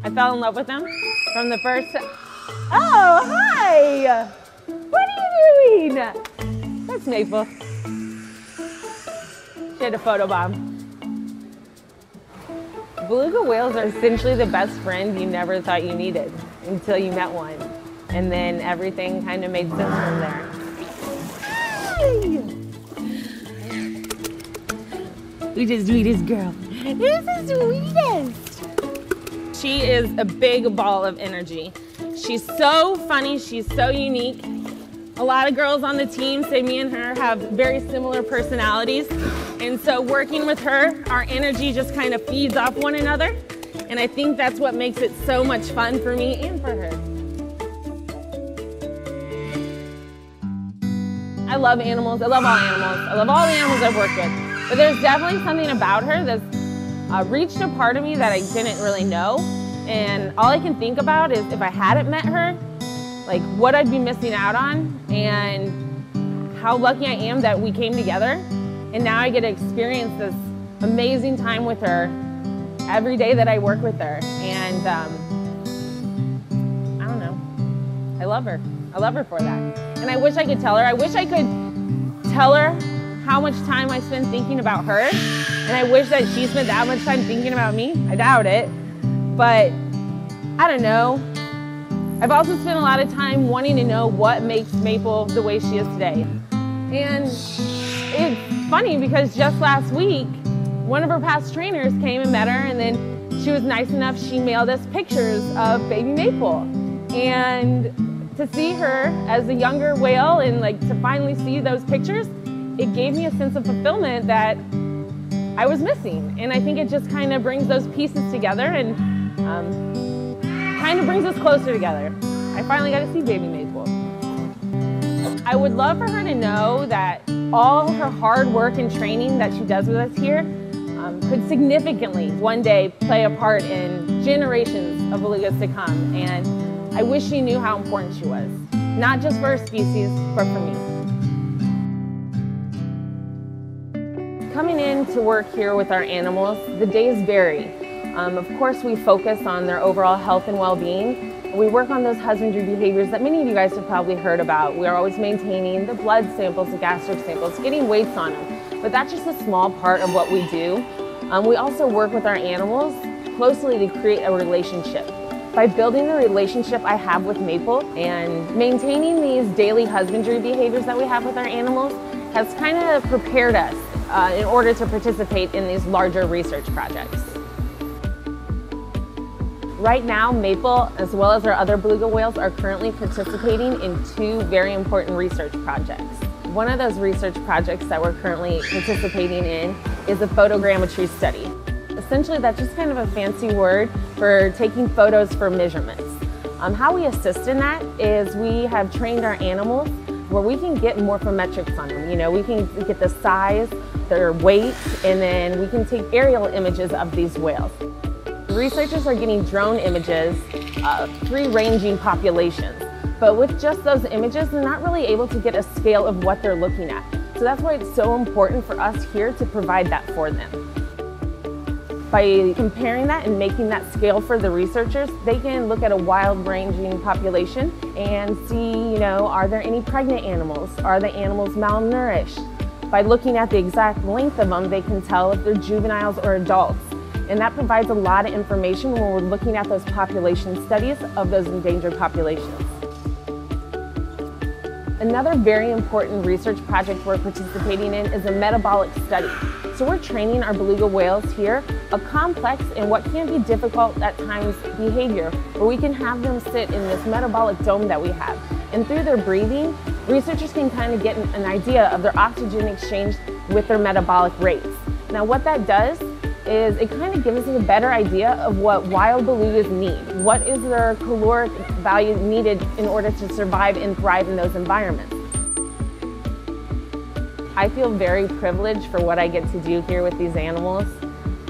I fell in love with him from the first. Oh, hi! What are you doing? That's Maple. She had a photo bomb. Beluga whales are essentially the best friend you never thought you needed until you met one. And then everything kind of made sense from there. Hi! Who's the sweetest girl? Who's the sweetest? She is a big ball of energy. She's so funny, she's so unique. A lot of girls on the team say me and her have very similar personalities. And so working with her, our energy just kind of feeds off one another. And I think that's what makes it so much fun for me and for her. I love animals. I love all animals. I love all the animals I've worked with. But there's definitely something about her that's reached a part of me that I didn't really know. And all I can think about is if I hadn't met her, like what I'd be missing out on and how lucky I am that we came together. And now I get to experience this amazing time with her every day that I work with her. And I don't know, I love her. I love her for that. And I wish I could tell her. I wish I could tell her how much time I spend thinking about her. And I wish that she spent that much time thinking about me. I doubt it. But I don't know. I've also spent a lot of time wanting to know what makes Maple the way she is today. And it's funny because just last week, one of her past trainers came and met her, and then she was nice enough, she mailed us pictures of baby Maple. And to see her as a younger whale and like to finally see those pictures, it gave me a sense of fulfillment that I was missing. And I think it just kind of brings those pieces together and kind of brings us closer together. I finally got to see baby Maple. I would love for her to know that all her hard work and training that she does with us here could significantly one day play a part in generations of belugas to come. And I wish she knew how important she was, not just for her species, but for me. Coming in to work here with our animals, the days vary. Of course, we focus on their overall health and well-being. We work on those husbandry behaviors that many of you guys have probably heard about. We are always maintaining the blood samples, the gastric samples, getting weights on them. But that's just a small part of what we do. We also work with our animals closely to create a relationship. By building the relationship I have with Maple and maintaining these daily husbandry behaviors that we have with our animals has kind of prepared us in order to participate in these larger research projects. Right now, Maple, as well as our other beluga whales, are currently participating in two very important research projects. One of those research projects that we're currently participating in is a photogrammetry study. Essentially, that's just kind of a fancy word for taking photos for measurements. How we assist in that is we have trained our animals where we can get morphometrics on them. You know, we can get the size, their weight, and then we can take aerial images of these whales. Researchers are getting drone images of three ranging populations, but with just those images, they're not really able to get a scale of what they're looking at. So that's why it's so important for us here to provide that for them. By comparing that and making that scale for the researchers, they can look at a wild-ranging population and see, you know, are there any pregnant animals? Are the animals malnourished? By looking at the exact length of them, they can tell if they're juveniles or adults. And that provides a lot of information when we're looking at those population studies of those endangered populations. Another very important research project we're participating in is a metabolic study. So we're training our beluga whales here a complex and what can be difficult at times behavior, where we can have them sit in this metabolic dome that we have. And through their breathing, researchers can kind of get an idea of their oxygen exchange with their metabolic rates. Now what that does is it kind of gives us a better idea of what wild belugas need. What is their caloric value needed in order to survive and thrive in those environments? I feel very privileged for what I get to do here with these animals,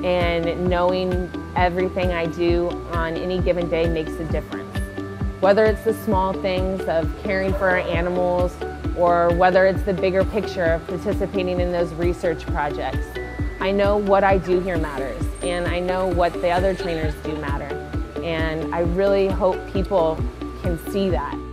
and knowing everything I do on any given day makes a difference. Whether it's the small things of caring for our animals, or whether it's the bigger picture of participating in those research projects, I know what I do here matters, and I know what the other trainers do matter. And I really hope people can see that.